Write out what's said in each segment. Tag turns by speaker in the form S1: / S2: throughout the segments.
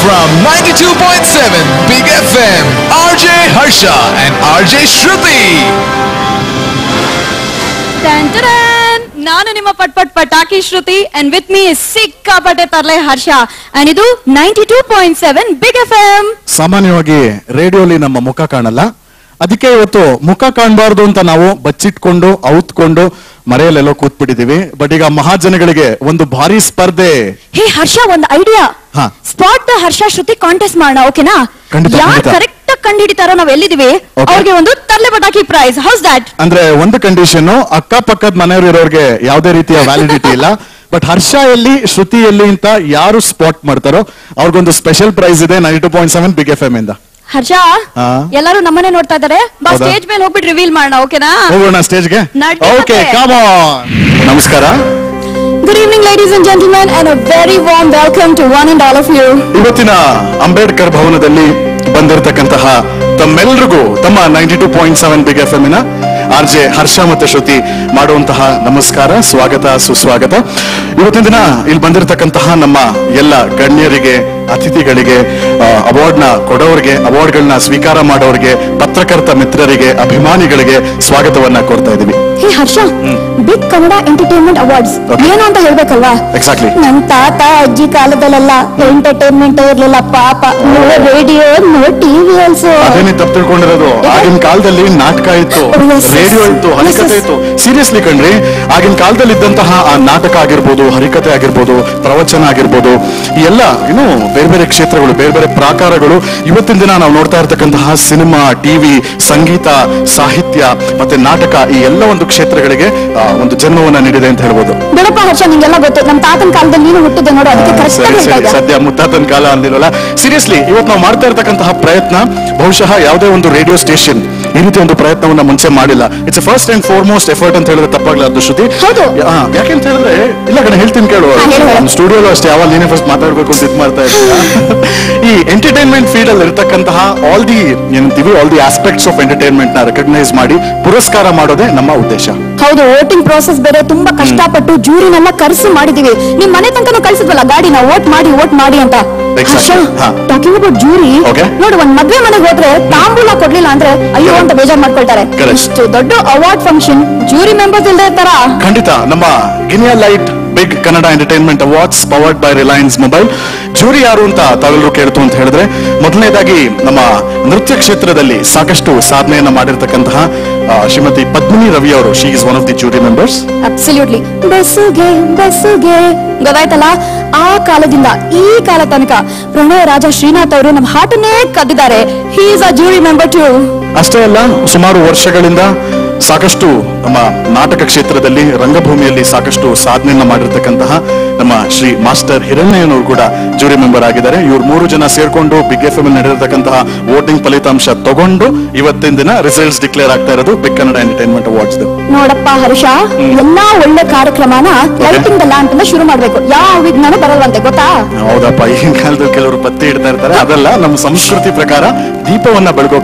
S1: from 92.7 Big FM, RJ Harsha and RJ Shruti.
S2: ನಾನು ನಿಮ್ಮ ಪಟ್ ಪಟಾಕಿ ಶ್ರುತಿ and with me is ಸಿಕ್ಕಾಪಟ್ಟೆ ತರ್ಲೆ ಹರ್ಷ and ಇದು 92.7 ಬಿಗ್ ಎಫ್ಎಂ.
S3: ಸಾಮಾನ್ಯವಾಗಿ ರೇಡಿಯೋಲಿ ನಮ್ಮ ಮುಖ ಕಾಣಲ್ಲ, ಅದಕ್ಕೆ ಇವತ್ತು ಮುಖ ಕಾಣಬಾರ್ದು ಅಂತ ನಾವು ಬಚ್ಚಿಟ್ಕೊಂಡು ಔತ್ಕೊಂಡು ಮರೆಯಲ್ಲೆಲ್ಲೋ ಕೂತ್ಬಿಟ್ಟಿದೀವಿ. ಬಟ್ ಈಗ ಮಹಾಜನಗಳಿಗೆ ಒಂದು ಭಾರಿ ಸ್ಪರ್ಧೆ.
S2: ಹೇ ಹರ್ಷ, ಒಂದು idea. Spot the Harsha Shruti contest ಮಾಡೋಣ, ಓಕೆನಾ? ಯಾರು ಕರೆಕ್ಟ್ ಆಗಿ ಕಂಡು ಹಿಡಿತಾರೋ ನಾವ್ ಎಲ್ಲಿದೀವಿ ಅವ್ರಿಗೆ ಒಂದು ತರ್ಲೆ ಪಟಾಕಿ ಪ್ರೈಸ್. House that? ಅಂದ್ರೆ
S3: ಒಂದು ಕಂಡೀಷನ್, ಅಕ್ಕಪಕ್ಕದ ಮನೆಯವರು ಇರೋರಿಗೆ ಯಾವುದೇ ರೀತಿಯ ವ್ಯಾಲಿಡಿಟಿ ಇಲ್ಲ. ಬಟ್ ಹರ್ಷ ಎಲ್ಲಿ ಶ್ರುತಿ ಎಲ್ಲಿ ಅಂತ ಯಾರು ಸ್ಪಾಟ್ ಮಾಡ್ತಾರೋ ಅವ್ರಿಗೊಂದು ಸ್ಪೆಷಲ್ ಪ್ರೈಸ್ ಇದೆ 92.7 ಬಿಗ್ ಎಫ್ಎಂ ಇಂದ.
S2: ಹರ್ಷ, ಎಲ್ಲರೂ ನಮ್ಮನೆ ನೋಡ್ತಾ ಇದ್ದಾರೆ, ಬಾ ಸ್ಟೇಜ್ ಮೇಲೆ ಹೋಗ್ಬಿಟ್ಟು ರಿವೀಲ್ ಮಾಡೋಣ, ಓಕೆನಾ?
S3: ಹೋಗೋಣ ಸ್ಟೇಜ್ಗೆ. Okay, come on. ನಮಸ್ಕಾರ.
S2: Good evening, ladies and gentlemen, and a very warm welcome to one and all of you.
S3: ಇವತ್ತಿನ ಅಂಬೇಡ್ಕರ್ ಭವನದಲ್ಲಿ ಬಂದಿರತಕ್ಕಂತಹ ತಮ್ಮೆಲ್ಲರಿಗೂ ತಮ್ಮ 92.7 Big F M R J Harsha ಮತ್ತು ಶ್ರುತಿ ಮಾಡುವಂತಹ ನಮಸ್ಕಾರ, ಸ್ವಾಗತ, ಸುಸ್ವಾಗತ. ಇವತ್ತಿನ ದಿನ ಇಲ್ಲಿ ಬಂದಿರತಕ್ಕಂತಹ ನಮ್ಮ ಎಲ್ಲ ಗಣ್ಯರಿಗೆ, ಅತಿಥಿಗಳಿಗೆ, ಅವಾರ್ಡ್ ನ ಕೊಡೋರಿಗೆ, ಅವಾರ್ಡ್ಗಳನ್ನ ಸ್ವೀಕಾರ ಮಾಡೋರಿಗೆ, ಪತ್ರಕರ್ತ ಮಿತ್ರರಿಗೆ, ಅಭಿಮಾನಿಗಳಿಗೆ ಸ್ವಾಗತವನ್ನ ಕೋರ್ತಾ ಇದೀವಿ.
S2: ಹೇ ಹರ್ಷ, ಬಿಗ್ ಕನ್ನಡ ಎಂಟರ್ಟೈನ್ಮೆಂಟ್ ಅವಾರ್ಡ್ಸ್ ಏನು ಅಂತ ಹೇಳ್ಬೇಕಲ್ವಾ?
S3: ಎಕ್ಸಾಕ್ಟ್ಲಿ.
S2: ನಮ್ ತಾತ ಅಜ್ಜಿ ಕಾಲದಲ್ಲೆಲ್ಲ ಎಂಟರ್ಟೈನ್ಮೆಂಟ್ ಇರ್ಲಿಲ್ಲ ಪಾಪ. Radio, TV also.
S3: ಅದೇನೇ ತಪ್ಪು ತಿಳ್ಕೊಂಡಿರೋದು. ಆಗಿನ ಕಾಲದಲ್ಲಿ ನಾಟಕ ಇತ್ತು, ರೇಡಿಯೋ ಇತ್ತು, ಹರಿಕತೆ ಇತ್ತು. ಸೀರಿಯಸ್ಲಿ ಕಣ್ರಿ, ಆಗಿನ ಕಾಲದಲ್ಲಿ ಇದ್ದಂತಹ ಆ ನಾಟಕ ಆಗಿರ್ಬೋದು, ಹರಿಕತೆ ಆಗಿರ್ಬೋದು, ಪ್ರವಚನ ಆಗಿರ್ಬೋದು, ಈ ಎಲ್ಲ ಏನು ಬೇರೆ ಬೇರೆ ಕ್ಷೇತ್ರಗಳು, ಬೇರೆ ಬೇರೆ ಪ್ರಾಕಾರಗಳು ಇವತ್ತಿನ ದಿನ ನಾವು ನೋಡ್ತಾ ಇರ್ತಕ್ಕಂತಹ ಸಿನಿಮಾ, ಟಿವಿ, ಸಂಗೀತ, ಸಾಹಿತ್ಯ ಮತ್ತೆ ನಾಟಕ, ಈ ಎಲ್ಲ ಒಂದು ಕ್ಷೇತ್ರಗಳಿಗೆ ಒಂದು ಜನ್ಮವನ್ನ ನೀಡಿದೆ ಅಂತ ಹೇಳ್ಬೋದು.
S2: ಬೇಡಪ್ಪ ಹರ್ಷ, ನಿಂಗೆಲ್ಲ ಗೊತ್ತು, ನಮ್ಮ ತಾತನ ಕಾಲದಲ್ಲಿ ನೀನು ಹುಟ್ಟಿದೆ ನೋಡು, ಅದಕ್ಕೆ
S3: ಸದ್ಯ ಮುತ್ತಾತನ ಕಾಲ ಅಂದಿರಲ್ಲ. ಸೀರಿಯಸ್ಲಿ ಇವತ್ತು ನಾವು ಮಾಡ್ತಾ ಇರ್ತಕ್ಕಂತಹ ಪ್ರಯತ್ನ ಬಹುಶಃ ಯಾವುದೇ ಒಂದು ರೇಡಿಯೋ ಸ್ಟೇಷನ್ ಈ ರೀತಿ ಒಂದು ಪ್ರಯತ್ನವನ್ನ ಮುಂಚೆ ಮಾಡಿಲ್ಲ. It's first and foremost effort ಅಂತ ಹೇಳಿದ್ರೆ ತಪ್ಪಾಗ್ಲಾರ್ದು ಶ್ರುತಿ. ಯಾಕೆಂತ ಹೇಳಿದ್ರೆ, ಇಲ್ಲ ಕಣ ಹೇಳ್ತೀನಿ ಕೇಳುವ, ಸ್ಟುಡಿಯೋಲು ಅಷ್ಟೇ ಯಾವಾಗ ನೀನೇ ಫಸ್ಟ್ ಮಾತಾಡ್ಬೇಕು ಅಂತ ಇದು ಮಾಡ್ತಾ ಇದ್ದೀರಾ. ಈ ಎಂಟರ್ಟೈನ್ಮೆಂಟ್ ಫೀಲ್ಡ್ ಅಲ್ಲಿ ಇರ್ತಕ್ಕಂತಹ all the aspects of entertainment ನ ರೆಕಗ್ನೈಸ್ ಮಾಡಿ ಪುರಸ್ಕಾರ ಮಾಡೋದೇ ನಮ್ಮ ಉದ್ದೇಶ.
S2: ಹೌದು, ವೋಟಿಂಗ್ ಪ್ರೋಸೆಸ್ ಬೇರೆ ತುಂಬಾ ಕಷ್ಟಪಟ್ಟು ಜೂರಿನೆಲ್ಲ ಕರೆಸಿ ಮಾಡಿದೀವಿ. ನಿಮ್ ಮನೆ ತನಕ ಕಳ್ಸಿದ್ವಲ್ಲ ಗಾಡಿನ, ವೋಟ್ ಮಾಡಿ ಅಂತ. ಟಾಕಿಂಗ್ ಅಬೌಟ್ ಜೂರಿ, ನೋಡು, ಒಂದ್ ಮದ್ವೆ ಮನೆಗೆ ಹೋದ್ರೆ ತಾಂಬೂಲ ಕೊಡ್ಲಿಲ್ಲ ಅಂದ್ರೆ ಅಯ್ಯೋ ಅಂತ ಬೇಜಾರ್ ಮಾಡ್ಕೊಳ್ತಾರೆ. ಇಷ್ಟು ದೊಡ್ಡ ಅವಾರ್ಡ್ ಫಂಕ್ಷನ್ ಜೂರಿ ಮೆಂಬರ್ಸ್ ಇಲ್ಲದೆ ಇರ್ತಾರ?
S3: ಖಂಡಿತ. ನಮ್ಮ ಗಿನಿಯಾ light big Kannada entertainment awards powered by Reliance mobile. Jury ಯಾರು ಅಂತ ತಾವೆಲ್ಲರೂ ಕೇಳ್ತು ಅಂತ ಹೇಳಿದ್ರೆ, ಮೊದಲನೇದಾಗಿ ನಮ್ಮ ನೃತ್ಯ ಕ್ಷೇತ್ರದಲ್ಲಿ ಸಾಕಷ್ಟು ಸಾಧನೆಯನ್ನ ಮಾಡಿರ್ತಕ್ಕಂತಹ ಶ್ರೀಮತಿ ಪದ್ಮಿನಿ ರವಿ ಅವರು, she is one of the jury members.
S2: Absolutely. ಬಸ್ಸುಗೆ ಗೊತ್ತಾಯ್ತಲ್ಲ, ಆ ಕಾಲದಿಂದ ಈ ಕಾಲ ತನಕ ಪ್ರಣಯ ರಾಜ ಶ್ರೀನಾಥ್ ಅವರು ನಮ್ಮ ಹಾಟನ್ನೇ ಕದ್ದಿದ್ದಾರೆ. He is a jury member too.
S3: ಅಷ್ಟೇ ಅಲ್ಲ, ಸುಮಾರು ವರ್ಷಗಳಿಂದ ಸಾಕಷ್ಟು ನಮ್ಮ ನಾಟಕ ಕ್ಷೇತ್ರದಲ್ಲಿ, ರಂಗಭೂಮಿಯಲ್ಲಿ ಸಾಕಷ್ಟು ಸಾಧನೆಯನ್ನ ಮಾಡಿರ್ತಕ್ಕಂತಹ ನಮ್ಮ ಶ್ರೀ ಮಾಸ್ಟರ್ ಹಿರಣ್ಯನವರು ಕೂಡ ಜೂರಿ ಮೆಂಬರ್ ಆಗಿದ್ದಾರೆ. ಇವ್ರು 3 ಜನ ಸೇರ್ಕೊಂಡು ಬಿಗ್ ಎಫ್ ಎಂ ನಡೆದಿರ್ತಕ್ಕಂತಹ ವೋಟಿಂಗ್ ಫಲಿತಾಂಶ ತಗೊಂಡು ಇವತ್ತಿನ ದಿನ ರಿಸಲ್ಟ್ಸ್ ಡಿಕ್ಲೇರ್ ಆಗ್ತಾ ಇರೋದು ಬಿಗ್ ಕನ್ನಡ ಎಂಟರ್ಟೈನ್ಮೆಂಟ್ ಅವಾರ್ಡ್ಸ್.
S2: ನೋಡಪ್ಪ ಹರ್ಷ, ಎಲ್ಲಾ ಒಳ್ಳೆ ಕಾರ್ಯಕ್ರಮನ ಲೈಟಿಂಗ್ ದ ಲ್ಯಾಂಪ್ ಇಂದ ಶುರು ಮಾಡ್ಬೇಕು, ಯಾವ ವಿಘ್ನನೂ ಬರಲ್ವಂತೆ, ಗೊತ್ತಾ?
S3: ಹೌದಪ್ಪ, ಈಗಿನ ಕಾಲದಲ್ಲಿ ಕೆಲವರು ಪತ್ತಿ ಇಡ್ತಾ ಇರ್ತಾರೆ, ಅದೆಲ್ಲ ನಮ್ಮ ಸಂಸ್ಕೃತಿ ಪ್ರಕಾರ ದೀಪವನ್ನ ಬೆಳಗೋ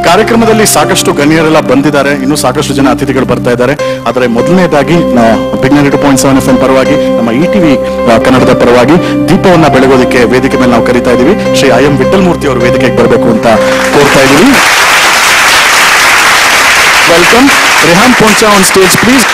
S3: ಕಾರ್ಯಕ್ರಮದಲ್ಲಿ ಸಾಕಷ್ಟು ಗಣ್ಯರೆಲ್ಲ ಬಂದಿದ್ದಾರೆ, ಇನ್ನು ಸಾಕಷ್ಟು ಜನ ಅತಿಥಿಗಳು ಬರ್ತಾ ಇದ್ದಾರೆ. ಆದರೆ ಮೊದಲನೇದಾಗಿ ಬಿಗ್ 92.7 FM ಪರವಾಗಿ, ನಮ್ಮ ಇಟಿವಿ ಕನ್ನಡದ ಪರವಾಗಿ ದೀಪವನ್ನ ಬೆಳಗೋದಕ್ಕೆ ವೇದಿಕೆ ಮೇಲೆ ನಾವು ಕರೀತಾ ಇದೀವಿ. ಶ್ರೀ ಐ.ಎಂ. ವಿಠಲ್ ಮೂರ್ತಿ ಅವರು ವೇದಿಕೆಗೆ ಬರಬೇಕು ಅಂತ ಕೋರ್ತಾ ಇದೀವಿ. Welcome Rehan Poncha on stage please.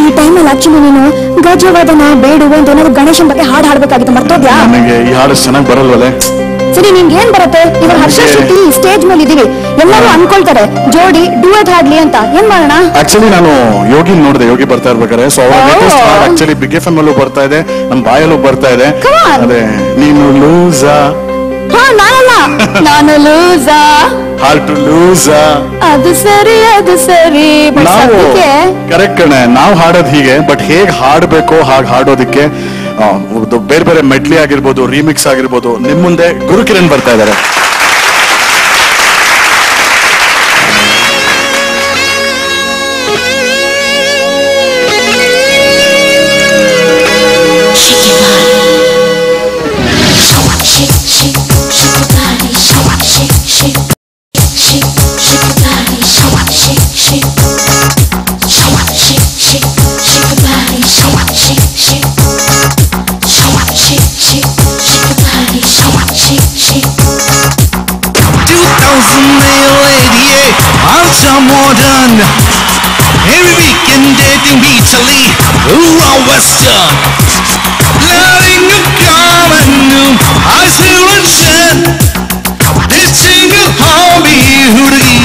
S2: ಈ ಟೈಮಲ್ಲಿ ಆಕ್ಚುಲಿ ನೀನು ಗಜವದನ ಬೇಡುವ ಅಂತ ಏನಾದ್ರು ಗಣೇಶನ್ ಬಗ್ಗೆ ಹಾಡು ಹಾಡ್ಬೇಕಾಗಿತ್ತು, ಮರ್ತೋದ್ಯಾ?
S3: ನನಗೆ ಈ ಹಾಡು ಚೆನ್ನಾಗಿ ಬರಲ್ವಲ್ಲೇ.
S2: ಸರಿ, ನಿಮ್ಗೆ ಏನ್ ಬರುತ್ತೆ? ಇವಾಗ ಹರ್ಷ ಶ್ರುತಿ ಸ್ಟೇಜ್ ಮೇಲೆ ಇದೀವಿ, ಎಲ್ಲರೂ ಅನ್ಕೊಳ್ತಾರೆ ಜೋಡಿ ಡುಯೆಟ್ ಹಾಡ್ಲಿ ಅಂತ. ಏನ್ ಮಾಡೋಣ?
S3: ಆಕ್ಚುಲಿ ನಾನು ಯೋಗಿ ನೋಡಿದೆ, ಯೋಗಿ ಬರ್ತಾ ಇರ್ಬೇಕಾರೆ. So actually Big F M ಅಲ್ಲೂ ಬರ್ತಾ ಇದೆ, ನಮ್ ಬಾಯಲ್ಲೂ ಬರ್ತಾ ಇದೆ. ಅದೇ ನೀನು ಲೂಸಾ.
S2: ನಾನು ಲೂಸಾ,
S3: ಹಾರ್ಟ್ ಟು ಲೂಸಾ.
S2: ಅದು ಸರಿ.
S3: ನಾವು ಕರೆಕ್ಟ್ ಕಣೆ, ನಾವು ಹಾಡೋದು ಹೀಗೆ, ಬಟ್ ಹೇಗ್ ಹಾಡ್ಬೇಕು ಹಾಗೆ ಹಾಡೋದಕ್ಕೆ ಬೇರೆ ಬೇರೆ ಮೆಡ್ಲಿ ಆಗಿರ್ಬೋದು, ರೀಮಿಕ್ಸ್ ಆಗಿರ್ಬೋದು, ನಿಮ್ ಮುಂದೆ ಗುರುಕಿರಣ್ ಬರ್ತಾ ಇದ್ದಾರೆ.
S4: ultra modern. Every weekend dating Italy, raw western. Learning a common new isolation. Ditching a hobby ಹುಡುಗಿ.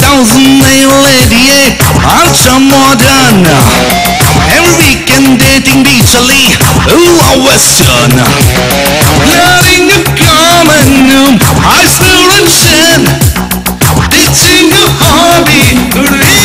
S4: 2088, ultra modern. Every weekend dating Italy, raw western. Learning a common new isolation. Ditching a hobby ಹುಡುಗಿ.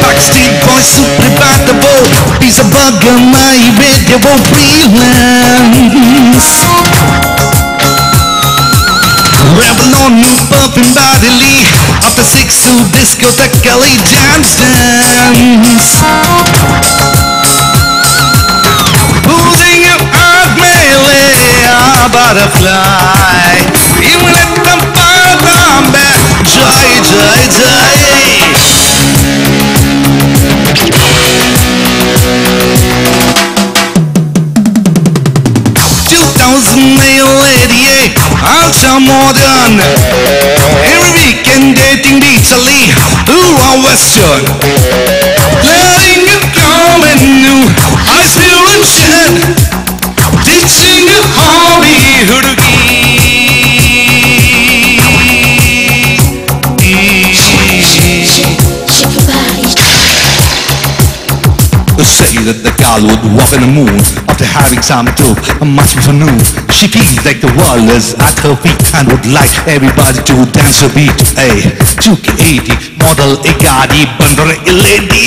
S4: Backstreet Boys super compatible. Piece of bugger my radio freelance. Rebel on new pumping bodily. After 6 to discotheque dance. Pulling you out melee, butterfly. Even let them come back. Joy, joy, joy. 2088, ultra modern. Every weekend dating Italy, raw western. Learning a common new isolation. Ditching a hobby ಹುಡುಗಿ. Say that the girl would walk in the moon after having some dope and much of a noon. She feels like the world is at her feet and would like everybody to dance a beat. Hey, 2K80 model a gaadi bandre a lady.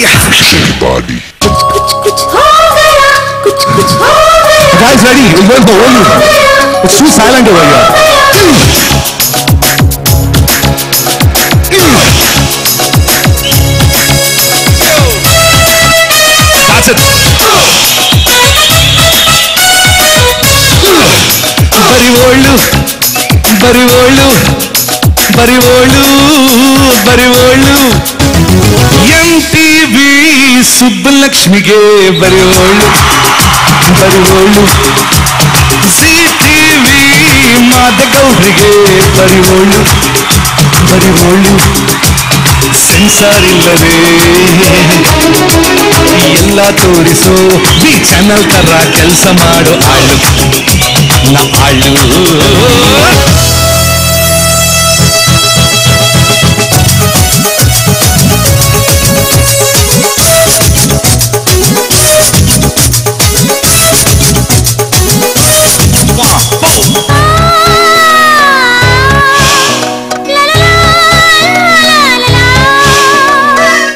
S4: Shake body.
S3: Guys, ready? We're going for volume. It's too silent over here. That's it.
S4: ಬರಿವೋಳು ಬರಿವೋಳು ಬರಿವೋಳು ಬರಿವೋಳು MTV ಸುಬ್ಬಲಕ್ಷ್ಮಿಗೆ ಬರಿವೋಳು ಬರಿವೋಳು ZTV ಮಾದಗೌಡ್ರಿಗೆ ಬರಿವೋಳು ಬರಿವೋಳು ಸೆನ್ಸಾರ್ ಇಲ್ಲದೆ ಎಲ್ಲ ತೋರಿಸೋ ಬಿ ಚಾನಲ್ ತರ ಕೆಲಸ ಮಾಡೋ ಆಳು ನ ಆಳು.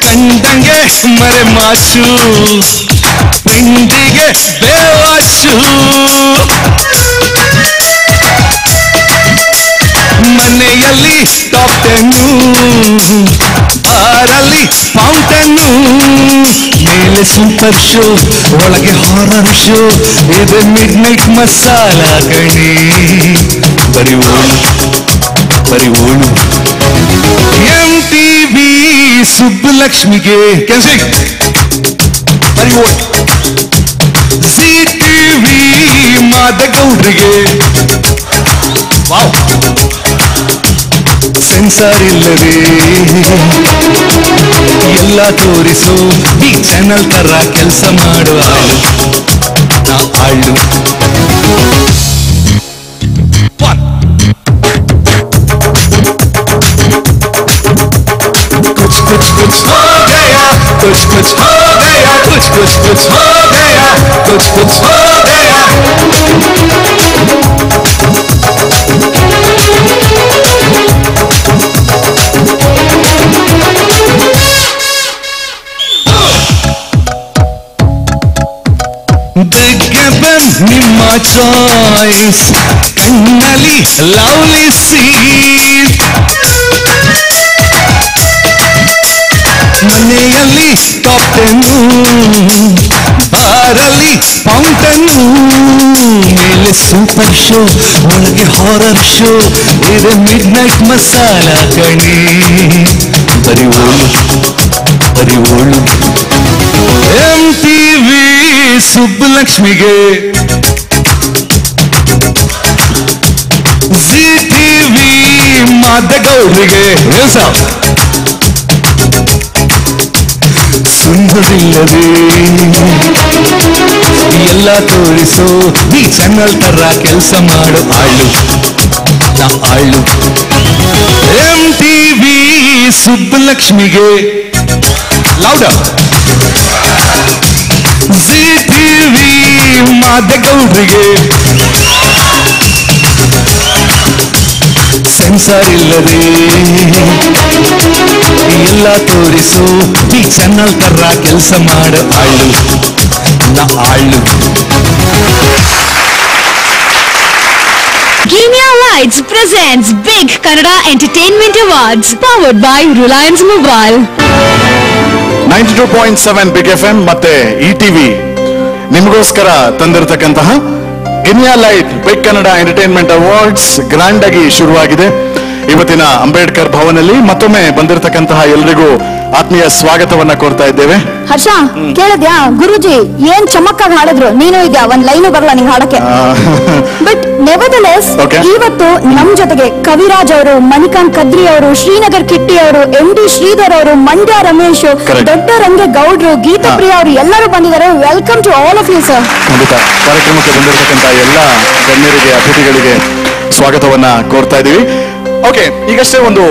S4: ಕಂಡಂಗೆ ಮರೆ ಮಾಸು ಪೆಂಡಿಗೆ ಬೇವಾಸು ಮನೆಯಲ್ಲಿ ಟಾಪ್ 10 ಬಾರಲ್ಲಿ ಫೌಂಟನ್ನು ಮೇಲೆ ಸೂಪರ್ ಶೋ ಒಳಗೆ ಹಾರರ್ ಶೋ ಇದು ಮಿಡ್ ನೈಟ್ ಮಸಾಲ ಗಣಿ ಬರಿವೋಳು ಬರಿವೋಳು MTV ಸುಬ್ಬಲಕ್ಷ್ಮಿಗೆ ಕೆಲ್ಸಿ ಬರಿವೋಳು ZTV ಮಾದಗೌಡ್ರಿಗೆ ವಾವ್ ಸೆನ್ಸಾರ್ ಇಲ್ಲದೆ ಎಲ್ಲ ತೋರಿಸೋ ಈ ಚಾನಲ್ ತರ ಕೆಲಸ ಮಾಡುವ ನಾ ಆಳು. कुछ हो गया, कुछ कुछ हो गया. Big FM, ನಿಮ್ಮ ಚಾಯ್ಸ್, ಕಣ್ಣಲ್ಲಿ ಲವ್ಲಿ ಸೀನ್, ಮನೆಯಲ್ಲಿ ಟಾಪ್ 10, ಬಾರಲ್ಲಿ ಫೌಂಟನ್, ಮೇಲೆ ಸೂಪರ್ ಶೋ, ಒಳಗೆ ಹಾರರ್ ಶೋ, ಇದೆ ಮಿಡ್ ನೈಟ್ ಮಸಾಲ ಕಣಿ. ಬರಿ ಓಳು ಬರಿ ಓಳು MTV ಸುಬ್ಬಲಕ್ಷ್ಮಿಗೆ, ZTV ಮಾದಗೌರಿಗೆ, ಸುಂದರಿಲ್ಲದೆ ಎಲ್ಲ ತೋರಿಸೋ ಈ ಚಾನಲ್ ತರ ಕೆಲಸ ಮಾಡು ಆಳು ನಾ ಆಳು. MTV ಸುಬ್ಬಲಕ್ಷ್ಮಿಗೆ ಲೌಡ, ZTV ಮಾದಗೌಡ್ರಿಗೆ, ಸೆನ್ಸಾರ್ ಇಲ್ಲದೆ ಎಲ್ಲ ತೋರಿಸು ಈ ಚಾನಲ್ ತರ ಕೆಲಸ ಮಾಡು ಆಳು ನಾ ಆಳು.
S5: Genia Lights presents Big Kannada Entertainment Awards powered by Reliance Mobile.
S3: 92.7 Big FM ಮತ್ತೆ ETV ನಿಮಗೋಸ್ಕರ ತಂದಿರತಕ್ಕಂತಹ ಗಿನಿಯಾ light big Kannada entertainment awards grand ಆಗಿ ಶುರುವಾಗಿದೆ. ಇವತ್ತಿನ ಅಂಬೇಡ್ಕರ್ ಭವನಲ್ಲಿ ಮತ್ತೊಮ್ಮೆ ಬಂದಿರತಕ್ಕಂತಹ ಎಲ್ರಿಗೂ ಆತ್ಮೀಯ ಸ್ವಾಗತವನ್ನ ಕೋರ್ತಾ ಇದ್ದೇವೆ.
S2: ಹರ್ಷ, ಕೇಳಿದ್ಯಾ ಗುರುಜಿ ಏನ್ ಚಮಕ್ಕಾಗಿ ಹಾಡಿದ್ರು? ನೀನು ಇದ್ಯಾ, ಒಂದ್ ಲೈನು ಬರಲ್ಲ ನಿಂಗೆ ಹಾಡಕ್ಕೆ. ಬಟ್ ನೆವರ್ದಲೆಸ್ ಇವತ್ತು ನಮ್ ಜೊತೆಗೆ ಕವಿರಾಜ್ ಅವರು, ಮಣಿಕಾಂತ್ ಕದ್ರಿ ಅವರು, ಶ್ರೀನಗರ್ ಕಿಟ್ಟಿ ಅವರು, MD ಶ್ರೀಧರ್ ಅವರು, ಮಂಡ್ಯ ರಮೇಶ್, ದೊಡ್ಡ ರಂಗೆ ಗೌಡ್ರು, ಗೀತಪ್ರಿಯ ಅವರು ಎಲ್ಲರೂ ಬಂದಿದ್ದಾರೆ. Welcome to all of you sir.
S3: ಖಂಡಿತ ಕಾರ್ಯಕ್ರಮಕ್ಕೆ ಬಂದಿರತಕ್ಕಂತ ಎಲ್ಲ ಗಣ್ಯರಿಗೆ, ಅತಿಥಿಗಳಿಗೆ ಸ್ವಾಗತವನ್ನ ಕೋರ್ತಾ ಇದೀವಿ. ಓಕೆ, ಈಗಷ್ಟೇ ಒಂದು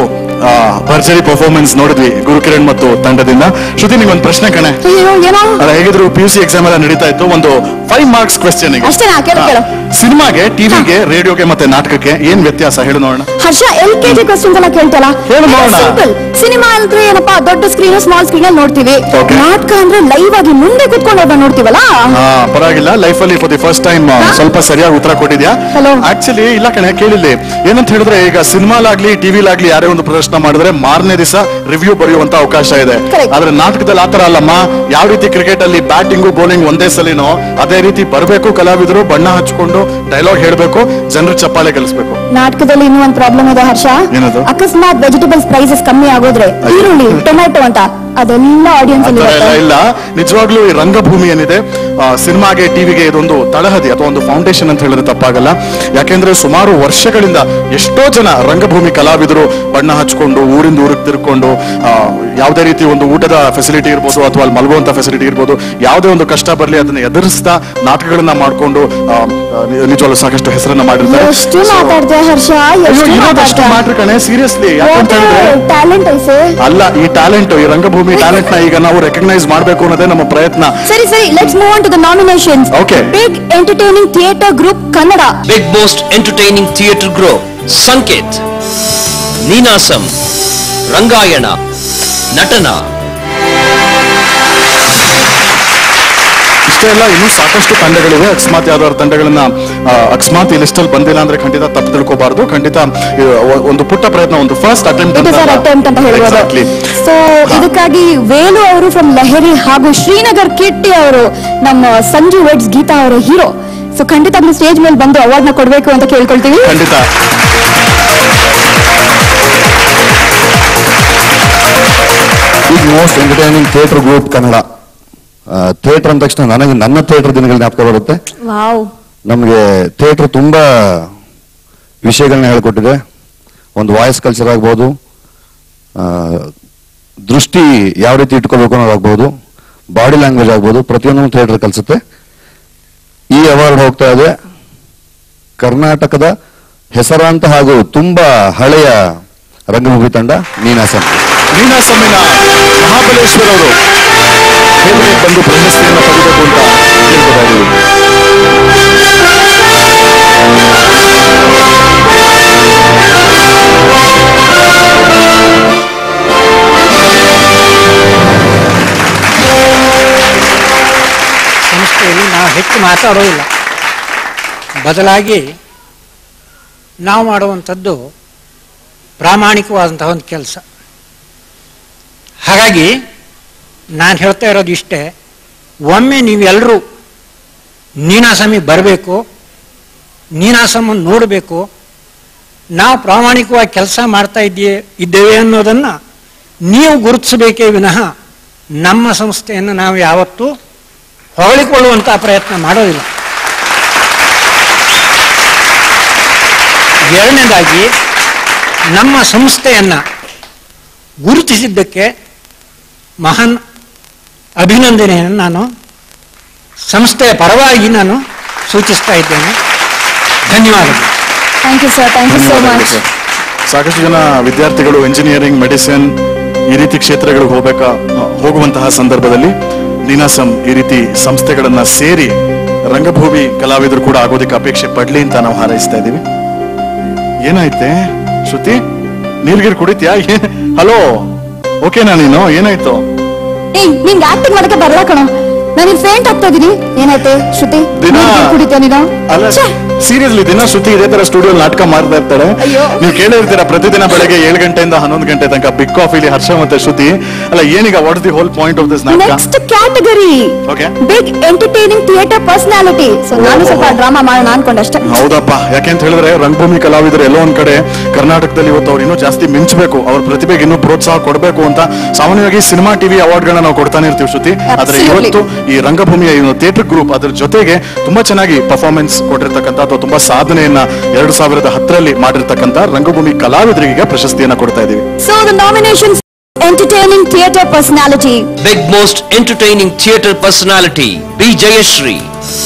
S3: ಭರ್ಜರಿ ಪರ್ಫಾರ್ಮೆನ್ಸ್ ನೋಡಿದ್ವಿ ಗುರುಕಿರಣ್ ಮತ್ತು ತಂಡದಿಂದ. ಶ್ರುತಿ, ನಿಮ್ಗೊಂದು ಪ್ರಶ್ನೆ ಕಣೆ. ಅಲ್ಲ, ಹೇಗಿದ್ರು PUC ಎಕ್ಸಾಮ್ ಎಲ್ಲ ನಡೀತಾ ಇತ್ತು. ಒಂದು 5 ಮಾರ್ಕ್ಸ್ ಕ್ವೆಶ್ಚನ್. ಸಿನಿಮಾಗೆ, ಟಿವಿಗೆ, ರೇಡಿಯೋಗೆ ಮತ್ತೆ ನಾಟಕಕ್ಕೆ ಏನ್ ವ್ಯತ್ಯಾಸ ಹೇಳು ನೋಡೋಣ.
S2: ಹರ್ಷ, LKG ಕ್ವೆಶ್ಚನ್ ಎಲ್ಲ ಕೇಳ್ತಲ್ಲ. ಸಿಂಪಲ್. ಸಿನಿಮಾ ಅಂದ್ರೆ ಏನಪ್ಪಾ, ದೊಡ್ಡ ಸ್ಕ್ರೀನ್ ಸ್ಮಾಲ್ ಸ್ಕ್ರೀನ್ ಅಲ್ಲಿ ನೋಡ್ತೀವಿ. ನಾಟಕ ಅಂದ್ರೆ ಲೈವ್ ಆಗಿ ಮುಂದೆ ಕುತ್ಕೊಂಡು ನೋಡ್ತೀವಲ್ಲ.
S3: ಪರವಾಗಿಲ್ಲ, ಲೈಫ್ ಅಲ್ಲಿ ಫಾರ್ ದಿ ಫಸ್ಟ್ ಟೈಮ್ ಸ್ವಲ್ಪ ಸರಿಯಾಗಿ ಉತ್ತರ ಕೊಟ್ಟಿದ್ಯಾ. ಆಕ್ಚುಲಿ ಇಲ್ಲ ಕಣೆ, ಕೇಳಿಲ್ಲಿ ಏನಂತ ಹೇಳಿದ್ರೆ, ಈಗ ಸಿನಿಮಾಲಾಗ್ಲಿ ಟಿವಿಲಾಗ್ಲಿ ಯಾರೇ ಒಂದು ಪ್ರದರ್ಶನ ಮಾಡಿದ್ರೆ ಮಾರನೇ ದಿವಸ ರಿವ್ಯೂ ಬರೆಯುವಂತ ಅವಕಾಶ ಇದೆ. ಆದ್ರೆ ನಾಟಕದಲ್ಲಿ ಆತರ ಅಲ್ಲಮ್ಮ. ಯಾವ ರೀತಿ ಕ್ರಿಕೆಟ್ ಅಲ್ಲಿ ಬ್ಯಾಟಿಂಗು ಬೌಲಿಂಗ್ ಒಂದೇ ಸಲಿನೋ ಅದೇ ರೀತಿ ಬರಬೇಕು. ಕಲಾವಿದರು ಬಣ್ಣ ಹಚ್ಕೊಂಡು ಡೈಲಾಗ್ ಹೇಳ್ಬೇಕು, ಜನರು ಚಪ್ಪಾಳೆ ಗೆಲ್ಲಿಸ್ಬೇಕು.
S2: ನಾಟಕದಲ್ಲಿ ಇನ್ನೂ ಒಂದು ಪ್ರಾಬ್ಲಮ್ ಇದೆ ಹರ್ಷ. ಅಕಸ್ಮಾತ್ ವೆಜಿಟೇಬಲ್ಸ್ ಪ್ರೈಸಸ್ ಕಮ್ಮಿ ಆಗೋದ್ರೆ, ಈರುಳ್ಳಿ, ಟೊಮ್ಯಾಟೊ ಅಂತ ಅದೆಲ್ಲ ಆಡಿಯನ್ಸ್
S3: ಇಲ್ಲ. ನಿಜವಾಗ್ಲೂ ಈ ರಂಗಭೂಮಿ ಏನಿದೆ, ಸಿನಿಮಾಗೆ ಟಿವಿಗೆ ಇದೊಂದು ತಳಹದಿ ಅಥವಾ ಒಂದು ಫೌಂಡೇಶನ್ ಅಂತ ಹೇಳಿದ್ರೆ ತಪ್ಪಾಗಲ್ಲ. ಯಾಕೆಂದ್ರೆ ಸುಮಾರು ವರ್ಷಗಳಿಂದ ಎಷ್ಟೋ ಜನ ರಂಗಭೂಮಿ ಕಲಾವಿದರು ಬಣ್ಣ ಹಚ್ಕೊಂಡು ಊರಿಂದ ಊರಿಗೆ ತಿರ್ಕೊಂಡು, ಯಾವುದೇ ರೀತಿ ಒಂದು ಊಟದ ಫೆಸಿಲಿಟಿ ಇರ್ಬೋದು ಅಥವಾ ಅಲ್ಲಿ ಮಲಗುವಂತ ಫೆಸಿಲಿಟಿ ಇರ್ಬೋದು, ಯಾವುದೇ ಒಂದು ಕಷ್ಟ ಬರಲಿ ಅದನ್ನ ಎದುರಿಸ್ತಾ ನಾಟಕಗಳನ್ನ ಮಾಡ್ಕೊಂಡು ನಿಜವಾಗ್ಲೂ ಸಾಕಷ್ಟು ಹೆಸರನ್ನ ಮಾಡಿರ್ತಾರೆ. ಮಾಡ್ರಿ ಕಣೆ, ಸೀರಿಯಸ್ಲಿ. ಯಾಕಂತ ಹೇಳಿದ್ರೆ ಅಲ್ಲ, ಈ ಟ್ಯಾಲೆಂಟ್, ಈ ರಂಗಭೂಮಿ ಟ್ಯಾಲೆಂಟ್ ನ ಈಗ ನಾವು ರೆಕಗ್ನೈಸ್ ಮಾಡಬೇಕು ಅನ್ನೋದೇ ನಮ್ಮ ಪ್ರಯತ್ನ.
S2: ಸರಿ, let's move on to the nominations.
S3: Okay.
S2: Big entertaining theatre group Kannada.
S6: Big most entertaining theatre group Sanket, Ninasam, Rangayana, Natana.
S3: ಇಷ್ಟೇ ಅಲ್ಲ, ಇನ್ನೂ ಸಾಕಷ್ಟು ತಂಡಗಳಿವೆ. ಅಕಸ್ಮಾತ್ ಯಾವ್ದಾದ್ರು ತಂಡಗಳನ್ನ ಅಕಸ್ಮಾತ್ ಈ ಲಿಸ್ಟ್ ಅಲ್ಲಿ ಬಂದಿಲ್ಲ ಅಂದ್ರೆ ಖಂಡಿತ ತಪ್ಪು ತಿಳ್ಕೋಬಾರ್ದು. ಖಂಡಿತ ಒಂದು ಪುಟ್ಟ ಪ್ರಯತ್ನ, ಒಂದು ಫಸ್ಟ್ ಅಟೆಂಪ್ಟ್
S2: ಅಂತ ಹೇಳ್ಬೋದು. ಸೊ ಇದಕ್ಕಾಗಿ ವೇಲು ಅವರು ಫ್ರಮ್ ಲಹರಿ ಹಾಗೂ ಶ್ರೀನಗರ್ ಕಿಟ್ಟಿ ಅವರು, ನಮ್ಮ ಸಂಜು ವೆಡ್ಸ್ ಗೀತಾ ಅವರ ಹೀರೋ. ಸೊ ಖಂಡಿತ ಸ್ಟೇಜ್ ಮೇಲೆ ಬಂದು ಅವಾರ್ಡ್ ನ ಕೊಡ್ಬೇಕು ಅಂತ ಕೇಳ್ಕೊಳ್ತೀವಿ.
S3: ಖಂಡಿತ.
S7: Big most entertaining theatre group Kannada. Theatre ಅಂದ ತಕ್ಷಣ ನನಗೆ ನನ್ನ ಥಿಯೇಟರ್ ದಿನಗಳ ಜ್ಞಾಪಕ ಬರುತ್ತೆ. ನಮಗೆ ಥಿಯೇಟರ್ ತುಂಬಾ ವಿಷಯಗಳನ್ನ ಹೇಳ್ಕೊಟ್ಟಿದೆ. ಒಂದು ವಾಯ್ಸ್ ಕಲ್ಚರ್ ಆಗ್ಬೋದು, ದೃಷ್ಟಿ ಯಾವ ರೀತಿ ಇಟ್ಕೋಬೇಕು ಅನ್ನೋದಾಗ್ಬೋದು, ಬಾಡಿ ಲ್ಯಾಂಗ್ವೇಜ್ ಆಗ್ಬೋದು, ಪ್ರತಿಯೊಂದು ಥಿಯೇಟರ್ ಕಲಿಸುತ್ತೆ. ಈ ಅವಾರ್ಡ್ ಹೋಗ್ತಾ ಇದೆ ಕರ್ನಾಟಕದ ಹೆಸರಾಂತ ಹಾಗೂ ತುಂಬಾ ಹಳೆಯ ರಂಗಭೂಮಿ ತಂಡ ನೀನಾಸಂ.
S3: ನೀನಾಸಂನ ಮಹಾಬಲೇಶ್ವರ್ ಅವರು ವೇದಿಕೆಗೆ ಬಂದು ಪ್ರಶಸ್ತಿಯನ್ನು ಪಡೆಯಬೇಕು ಅಂತ ಕೇಳ್ಕೊತಾ
S8: ಸಂಸ್ಥೆಯಲ್ಲಿ ನಾವು ಹೆಚ್ಚು ಮಾತಾಡೋದಿಲ್ಲ, ಬದಲಾಗಿ ನಾವು ಮಾಡುವಂಥದ್ದು ಪ್ರಾಮಾಣಿಕವಾದಂತಹ ಒಂದು ಕೆಲಸ. ಹಾಗಾಗಿ ನಾನು ಹೇಳ್ತಾ ಇರೋದು ಇಷ್ಟೇ, ಒಮ್ಮೆ ನೀವೆಲ್ಲರೂ ನೀನಾಸಮಿಗೆ ಬರಬೇಕು, ನೀನಾಸಮನ್ನು ನೋಡಬೇಕು, ನಾವು ಪ್ರಾಮಾಣಿಕವಾಗಿ ಕೆಲಸ ಮಾಡ್ತಾ ಇದ್ದೇವೆ ಅನ್ನೋದನ್ನು ನೀವು ಗುರುತಿಸಬೇಕೇ ವಿನಃ ನಮ್ಮ ಸಂಸ್ಥೆಯನ್ನು ನಾವು ಯಾವತ್ತೂ ಹೊಗಳಿಕೊಳ್ಳುವಂಥ ಪ್ರಯತ್ನ ಮಾಡೋದಿಲ್ಲ. ಎರಡನೇದಾಗಿ, ನಮ್ಮ ಸಂಸ್ಥೆಯನ್ನು ಗುರುತಿಸಿದ್ದಕ್ಕೆ ಮಹಾನ್ ಅಭಿನಂದನೆಯನ್ನು ನಾನು ಸಂಸ್ಥೆಯ ಪರವಾಗಿ ನಾನು ಸೂಚಿಸ್ತಾ ಇದ್ದೇನೆ. ಧನ್ಯವಾದಗಳು.
S2: Thank you sir, thank you so much.
S3: ಸಾಕಷ್ಟು ಜನ ವಿದ್ಯಾರ್ಥಿಗಳು ಎಂಜಿನಿಯರಿಂಗ್, ಮೆಡಿಸಿನ್ ಈ ರೀತಿ ಕ್ಷೇತ್ರಗಳಿಗೆ ಹೋಗುವಂತಹ ಸಂದರ್ಭದಲ್ಲಿ ನೀನಾಸಂ ಈ ರೀತಿ ಸಂಸ್ಥೆಗಳನ್ನ ಸೇರಿ ರಂಗಭೂಮಿ ಕಲಾವಿದರು ಕೂಡ ಆಗೋದಕ್ಕೆ ಅಪೇಕ್ಷೆ ಪಡ್ಲಿ ಅಂತ ನಾವು ಹಾರೈಸ್ತಾ ಇದ್ದೀವಿ. ಏನಾಯ್ತೆ ಶ್ರುತಿ, ನೀರ್ಗಿರ್ ಕುಡಿತ್ಯಾ? ಹಲೋ, ಓಕೆನಾ ನೀನು? ಏನಾಯ್ತು?
S2: ನಿಂಗೆ ಆಕ್ಟಿಂಗ್ ಮಾಡಕ್ಕೆ ಬರಲ್ಲ ಕಣೋ, ನಾನು ಫೇಂಟ್ ಆಗ್ತಾ ಇದೀನಿ. ಏನಾಯ್ತೆ ಶ್ರುತಿ? ಕುಡಿತೀಯ ನೀನು?
S3: ಅಲ್ಲ ಸೀರಿಯಸ್ಲಿ, ದಿನ ಶ್ರುತಿ ಇದೇ ತರ ಸ್ಟುಡಿಯೋ ನಾಟಕ ಮಾಡ್ತಾ ಇರ್ತಾರೆ. ನೀವು ಕೇಳಿರ್ತೀರಾ ಪ್ರತಿದಿನ ಬೆಳಗ್ಗೆ 7 ಗಂಟೆಯಿಂದ 11 ಗಂಟೆ ತನಕ ಬಿಗ್ ಕಾಫಿಲಿ ಹರ್ಷ ಮತ್ತೆ ಶ್ರುತಿ. ಅಲ್ಲ ಏನೀಗ what is the whole point of this ನಾಟಕ?
S2: Next category Big entertaining theatre personality. So ನಾನು ಸ್ವಲ್ಪ ಡ್ರಾಮಾ ಮಾಡೋಣ ಅನ್ಕೊಂಡಷ್ಟೇ.
S3: ಹೌದಪ್ಪ, ಯಾಕೆಂತ ಹೇಳಿದ್ರೆ ರಂಗಭೂಮಿ ಕಲಾವಿದರು ಎಲ್ಲೋ ಒಂದ್ ಕಡೆ ಕರ್ನಾಟಕದಲ್ಲಿ ಇವತ್ತು ಅವ್ರು ಇನ್ನೂ ಜಾಸ್ತಿ ಮಿಂಚಬೇಕು, ಅವ್ರ ಪ್ರತಿಭೆಗೆ ಇನ್ನೂ ಪ್ರೋತ್ಸಾಹ ಕೊಡಬೇಕು ಅಂತ ಸಾಮಾನ್ಯವಾಗಿ ಸಿನಿಮಾ ಟಿವಿ ಅವಾರ್ಡ್ಗಳನ್ನ ನಾವು ಕೊಡ್ತಾನೆ ಇರ್ತೀವಿ ಶ್ರುತಿ. ಆದ್ರೆ ಇವತ್ತು ಈ ರಂಗಭೂಮಿಯ ಥಿಯೇಟರ್ ಗ್ರೂಪ್ ಅದ್ರ ಜೊತೆಗೆ ತುಂಬಾ ಚೆನ್ನಾಗಿ ಪರ್ಫಾರ್ಮೆನ್ಸ್ ಕೊಟ್ಟಿರ್ತಕ್ಕಂಥ ಅಥವಾ ತುಂಬಾ ಸಾಧನೆಯನ್ನ 2010ರಲ್ಲಿ ಮಾಡಿರ್ತಕ್ಕಂಥ ರಂಗಭೂಮಿ ಕಲಾವಿದರಿಗೆ ಪ್ರಶಸ್ತಿಯನ್ನ ಕೊಡ್ತಾ ಇದೀವಿ.
S2: So the nominations: entertaining theater personality,
S6: Big most entertaining theatre personality, B. Jayashree,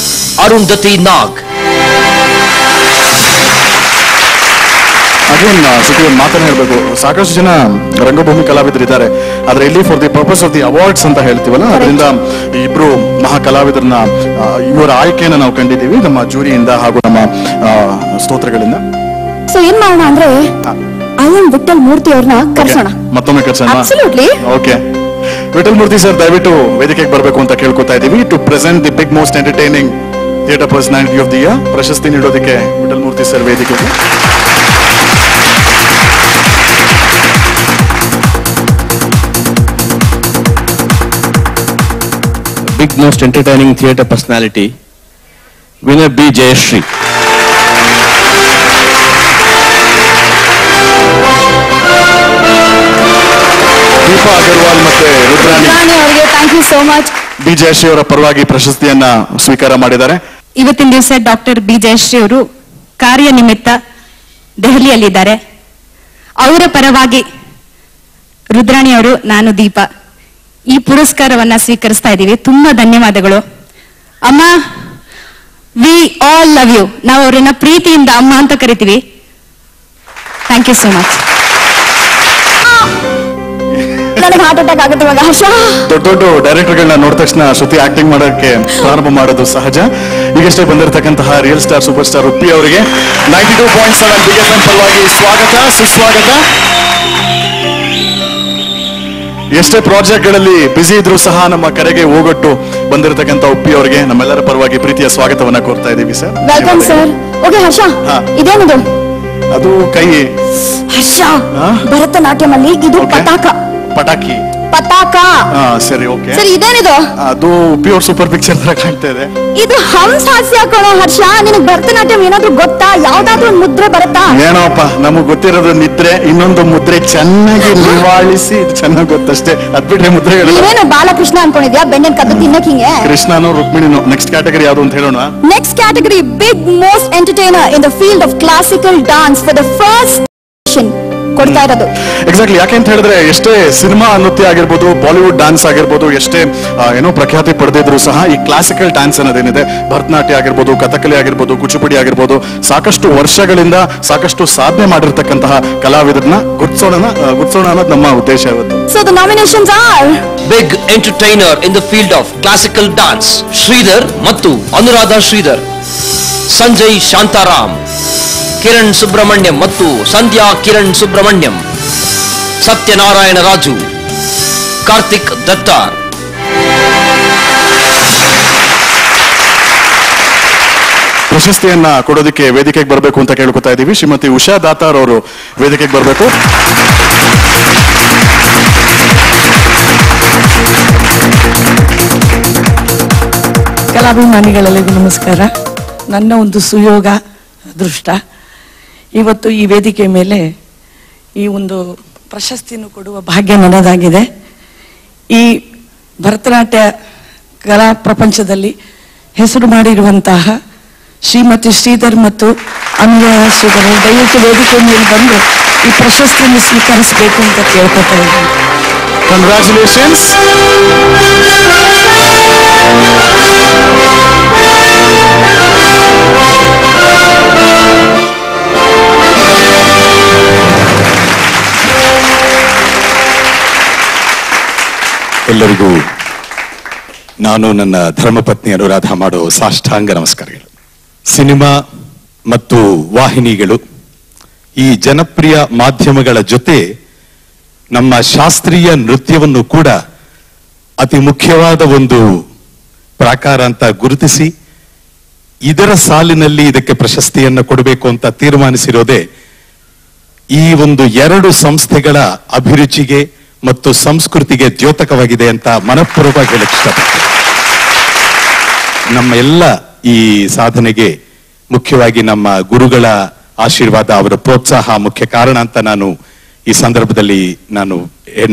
S6: Arundhati Nag.
S3: Again ಸುದ್ದಿ ಒಂದು ಮಾತನ್ನ ಹೇಳ್ಬೇಕು, ಸಾಕಷ್ಟು ಜನ ರಂಗಭೂಮಿ ಕಲಾವಿದರು ಇದ್ದಾರೆ, ಆದ್ರೆ ಇಲ್ಲಿ for the purpose of the awards ಅಂತ ಹೇಳ್ತೀವಲ್ಲ, ಅದರಿಂದ ಇಬ್ರು ಮಹಾ ಕಲಾವಿದರನ್ನ ಇವರ ಆಯ್ಕೆಯನ್ನ ನಾವು ಕಂಡಿದ್ದೀವಿ ನಮ್ಮ ಜೂರಿಯಿಂದ ಹಾಗೂ ನಮ್ಮ ಸ್ತೋತ್ರಗಳಿಂದ.
S2: ಸೊ ಏನ್ ಮಾಡೋಣ ಅಂದ್ರೆ ಐಎಂ ವಿಠಲ್ ಮೂರ್ತಿ ಅವ್ರನ್ನ ಕರ್ಸೋಣ,
S3: ಮತ್ತೊಮ್ಮೆ ಕರ್ಸೋಣ.
S2: Absolutely.
S3: Okay, Vittal Murthy sir ದಯವಿಟ್ಟು ವೇದಿಕೆಗೆ ಬರಬೇಕು ಅಂತ ಕೇಳ್ಕೊತಾ ಇದೀವಿ. To present the big most entertaining theatre personality of the year ಪ್ರಶಸ್ತಿ ನೀಡೋದಕ್ಕೆ ವಿಠಲ್ ಮೂರ್ತಿ ಸರ್ ವೇದಿಕೆಗೆ.
S9: Big most entertaining theatre personality, winner B. Jayashree.
S3: Deepa Agarwal ಮತ್ತೆ ರುದ್ರಾಣಿ
S2: ಅವರಿಗೆ thank you so much.
S3: B Jayashree ಅವರ ಪರವಾಗಿ ಪ್ರಶಸ್ತಿಯನ್ನ ಸ್ವೀಕಾರ ಮಾಡಿದ್ದಾರೆ.
S10: ಇವತ್ತಿನ ದಿವಸ ಡಾಕ್ಟರ್ ಬಿ ಜಯಶ್ರೀ ಅವರು ಕಾರ್ಯ ನಿಮಿತ್ತ ದೆಹಲಿಯಲ್ಲಿದ್ದಾರೆ. ಅವರ ಪರವಾಗಿ ರುದ್ರಾಣಿ ಅವರು, ನಾನು ದೀಪ ಈ ಪುರಸ್ಕಾರವನ್ನ ಸ್ವೀಕರಿಸ್ತಾ ಇದ್ದೀವಿ. ತುಂಬಾ ಧನ್ಯವಾದಗಳು ಅಮ್ಮ. We all love you. ನಾವು ಅವರನ್ನ ಪ್ರೀತಿಯಿಂದ ಅಮ್ಮ ಅಂತ ಕರಿತೀವಿ. Thank you so much.
S2: ನನಗೆ ಹಾರ್ಟ್ ಅಟ್ಯಾಕ್ ಆಗುತ್ತೆ ಇವಾಗ. ಹರ್ಷ,
S3: ದೊಡ್ಡ ದೊಡ್ಡ ಡೈರೆಕ್ಟರ್ಗಳನ್ನ ನೋಡಿದ ತಕ್ಷಣ ಶ್ರುತಿ ಆಕ್ಟಿಂಗ್ ಮಾಡೋಕೆ ಪ್ರಾರಂಭ ಮಾಡೋದು ಸಹಜ. ಈಗಷ್ಟೇ ಬಂದಿರತಕ್ಕಂತಹ real star super star Uppi ಅವರಿಗೆ 92.7 ಬಿಗ್ ಎಫ್ಎಂ ಪರವಾಗಿ ಸ್ವಾಗತ, ಸುಸ್ವಾಗತ. ಎಷ್ಟೇ ಪ್ರಾಜೆಕ್ಟ್ಗಳಲ್ಲಿ ಬ್ಯುಸಿ ಇದ್ರೂ ಸಹ ನಮ್ಮ ಕರೆಗೆ ಹೋಗೊಟ್ಟು ಬಂದಿರತಕ್ಕಂಥ ಉಪ್ಪಿ ಅವರಿಗೆ ನಮ್ಮೆಲ್ಲರ ಪರವಾಗಿ ಪ್ರೀತಿಯ ಸ್ವಾಗತವನ್ನ ಕೋರ್ತಾ ಇದ್ದೀವಿ ಸರ್.
S2: Welcome sir. ಓಕೆ ಹರ್ಷ, ಇದೇನಿದು?
S3: ಅದು ಕೈ.
S2: ಹರ್ಷ, ಭರತನಾಟ್ಯಂ ಅಲ್ಲಿ ಇದು
S3: ಪಟಾಕಿ.
S2: ಪತಾಕ.
S3: ಸರಿ, ಓಕೆ.
S2: ಸರಿ, ಇದೇನಿದು?
S3: ಅದು ಉಪ್ಪಿ ಅವ್ರ ಸೂಪರ್ ಪಿಕ್ಚರ್ ತರ ಕಾಣ್ತಾ ಇದೆ.
S2: ಇದು ಹಂಸ ಹಾಸ್ಯ ಕಣೋ ಹರ್ಷ. ನಿನಗೆ ಭರತನಾಟ್ಯಂ ಏನಾದ್ರೂ ಗೊತ್ತಾ? ಯಾವ್ದಾದ್ರು ಒಂದು ಮುದ್ರೆ ಬರುತ್ತಾ?
S3: ಏನೋಪ್ಪ, ನಮಗ್ ಗೊತ್ತಿರೋದು ನಿದ್ರೆ, ಇನ್ನೊಂದು ಮುದ್ರೆ ಚೆನ್ನಾಗಿ ನಿವಾಳಿಸಿ ಚೆನ್ನಾಗಿ ಗೊತ್ತಷ್ಟೇ. ಅದ್ಬಿಟ್ರೆ ಮುದ್ರೆಗಳು.
S2: ನೀವೇನು ಬಾಲಕೃಷ್ಣ ಅನ್ಕೊಂಡಿದ್ಯಾ ಬೆಣ್ಣೆನ್ ಕದ್ದು ತಿನ್ನಕ್ ಹಿಂಗೆ?
S3: ಕೃಷ್ಣನೋ ರುಕ್ಮಿಣಿನೋ. ನೆಕ್ಸ್ಟ್ ಕ್ಯಾಟಗರಿ ಯಾವ್ದು ಅಂತ ಹೇಳೋಣ.
S2: Next category: big most entertainer in the field of classical dance for the first ಕೊಡ್ತಾ ಇರೋದು.
S3: ಎಕ್ಸಾಕ್ಟ್ಲಿ. ಯಾಕೆ ಅಂತ ಹೇಳಿದ್ರೆ ಎಷ್ಟೇ ಸಿನಿಮಾ ನೃತ್ಯ ಆಗಿರ್ಬೋದು, ಬಾಲಿವುಡ್ ಡ್ಯಾನ್ಸ್ ಆಗಿರ್ಬೋದು, ಎಷ್ಟೇ ಏನೋ ಪ್ರಖ್ಯಾತಿ ಪಡೆದಿದ್ರು ಸಹ ಈ ಕ್ಲಾಸಿಕಲ್ ಡ್ಯಾನ್ಸ್ ಅನ್ನೋದೇನಿದೆ, ಭರತನಾಟ್ಯ ಆಗಿರ್ಬೋದು, ಕಥಕಲಿ ಆಗಿರ್ಬೋದು, ಕುಚಿಪುಡಿ ಆಗಿರ್ಬೋದು, ಸಾಕಷ್ಟು ವರ್ಷಗಳಿಂದ ಸಾಕಷ್ಟು ಸಾಧನೆ ಮಾಡಿರ್ತಕ್ಕಂತಹ ಕಲಾವಿದರನ್ನ ಗುರ್ತಿಸೋಣ ಅನ್ನೋದು ನಮ್ಮ ಉದ್ದೇಶ ಇವತ್ತು.
S2: So the nominations are
S6: Big entertainer in the field of classical dance, Sridhar ಮತ್ತು ಅನುರಾಧ ಶ್ರೀಧರ್, ಸಂಜಯ್ ಶಾಂತಾರಾಮ್, ಕಿರಣ್ ಸುಬ್ರಹ್ಮಣ್ಯಂ ಮತ್ತು ಸಂಧ್ಯಾ ಕಿರಣ್ ಸುಬ್ರಹ್ಮಣ್ಯಂ, ಸತ್ಯನಾರಾಯಣ ರಾಜು, ಕಾರ್ತಿಕ್ ದತ್ತಾರ್.
S3: ಪ್ರಶಸ್ತಿಯನ್ನ ಕೊಡೋದಕ್ಕೆ ವೇದಿಕೆಗೆ ಬರಬೇಕು ಅಂತ ಕೇಳ್ಕೊತಾ ಇದ್ದೀವಿ. ಶ್ರೀಮತಿ ಉಷಾ ದಾತಾರ್ ಅವರು ವೇದಿಕೆಗೆ ಬರಬೇಕು.
S11: ಕಲಾಭಿಮಾನಿಗಳೆಲ್ಲರಿಗೂ ನಮಸ್ಕಾರ. ನನ್ನ ಒಂದು ಸುಯೋಗ ಅದೃಷ್ಟ ಇವತ್ತು ಈ ವೇದಿಕೆ ಮೇಲೆ ಈ ಒಂದು ಪ್ರಶಸ್ತಿಯನ್ನು ಕೊಡುವ ಭಾಗ್ಯ ನನ್ನದಾಗಿದೆ. ಈ ಭರತನಾಟ್ಯ ಕಲಾ ಪ್ರಪಂಚದಲ್ಲಿ ಹೆಸರು ಮಾಡಿರುವಂತಹ ಶ್ರೀಮತಿ ಶ್ರೀಧರ್ ಮತ್ತು ಅನುರಾಧ ಶ್ರೀಧರ್ ದಯವಿಟ್ಟು ವೇದಿಕೆ ಮೇಲೆ ಬಂದು ಈ ಪ್ರಶಸ್ತಿಯನ್ನು ಸ್ವೀಕರಿಸಬೇಕು ಅಂತ ಕೇಳ್ಕೊತಾ ಇದ್ದೀನಿ.
S3: ಕಂಗ್ರ್ಯಾಚುಲೇಷನ್ಸ್.
S12: ಎಲ್ಲರಿಗೂ ನಾನು ನನ್ನ ಧರ್ಮಪತ್ನಿ ಅನುರಾಧ ಮಾಡೋ ಸಾಷ್ಟಾಂಗ ನಮಸ್ಕಾರಗಳು. ಸಿನಿಮಾ ಮತ್ತು ವಾಹಿನಿಗಳು ಈ ಜನಪ್ರಿಯ ಮಾಧ್ಯಮಗಳ ಜೊತೆ ನಮ್ಮ ಶಾಸ್ತ್ರೀಯ ನೃತ್ಯವನ್ನು ಕೂಡ ಅತಿ ಮುಖ್ಯವಾದ ಒಂದು ಪ್ರಾಕಾರ ಅಂತ ಗುರುತಿಸಿ ಇದರ ಸಾಲಿನಲ್ಲಿ ಇದಕ್ಕೆ ಪ್ರಶಸ್ತಿಯನ್ನು ಕೊಡಬೇಕು ಅಂತ ತೀರ್ಮಾನಿಸಿರೋದೇ ಈ ಒಂದು ಎರಡು ಸಂಸ್ಥೆಗಳ ಅಭಿರುಚಿಗೆ ಮತ್ತು ಸಂಸ್ಕೃತಿಗೆ ದ್ಯೋತಕವಾಗಿದೆ ಅಂತ ಮನಪೂರ್ವಕವಾಗಿ ಹೇಳಕ್ಕೆ ಇಷ್ಟಪಡ್ತೀನಿ. ನಮ್ಮ ಎಲ್ಲ ಈ ಸಾಧನೆಗೆ ಮುಖ್ಯವಾಗಿ ನಮ್ಮ ಗುರುಗಳ ಆಶೀರ್ವಾದ, ಅವರ ಪ್ರೋತ್ಸಾಹ ಮುಖ್ಯ ಕಾರಣ ಅಂತ ನಾನು ಈ ಸಂದರ್ಭದಲ್ಲಿ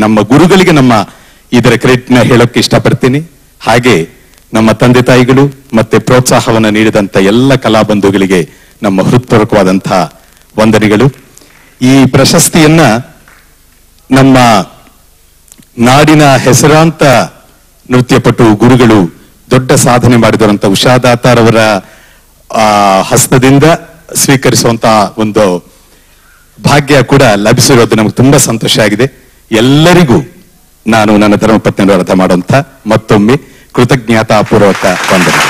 S12: ನಮ್ಮ ಗುರುಗಳಿಗೆ ನಮ್ಮ ಇದರ ಕ್ರೆಡಿಟ್ನ ಹೇಳೋಕೆ ಇಷ್ಟಪಡ್ತೀನಿ. ಹಾಗೆ ನಮ್ಮ ತಂದೆ ತಾಯಿಗಳು ಮತ್ತೆ ಪ್ರೋತ್ಸಾಹವನ್ನು ನೀಡಿದಂತ ಎಲ್ಲ ಕಲಾಬಂಧುಗಳಿಗೆ ನಮ್ಮ ಹೃತ್ಪೂರ್ವಕವಾದಂತಹ ವಂದನೆಗಳು. ಈ ಪ್ರಶಸ್ತಿಯನ್ನ ನಮ್ಮ ನಾಡಿನ ಹೆಸರಾಂತ ನೃತ್ಯಪಟು ಗುರುಗಳು ದೊಡ್ಡ ಸಾಧನೆ ಮಾಡಿದರಂತ ಉಷಾ ದಾತಾರ್ ಅವರ ಹಸ್ತದಿಂದ ಸ್ವೀಕರಿಸುವಂತ ಒಂದು ಭಾಗ್ಯ ಕೂಡ ಲಭಿಸಿರೋದು ನಮಗೆ ತುಂಬಾ ಸಂತೋಷ ಆಗಿದೆ. ಎಲ್ಲರಿಗೂ ನಾನು ನನ್ನ ಧರ್ಮಪತ್ನಿಯನ್ನು ಅರ್ಥ ಮಾಡುವಂತ ಮತ್ತೊಮ್ಮೆ ಕೃತಜ್ಞತಾಪೂರ್ವಕ ವಂದನೆ.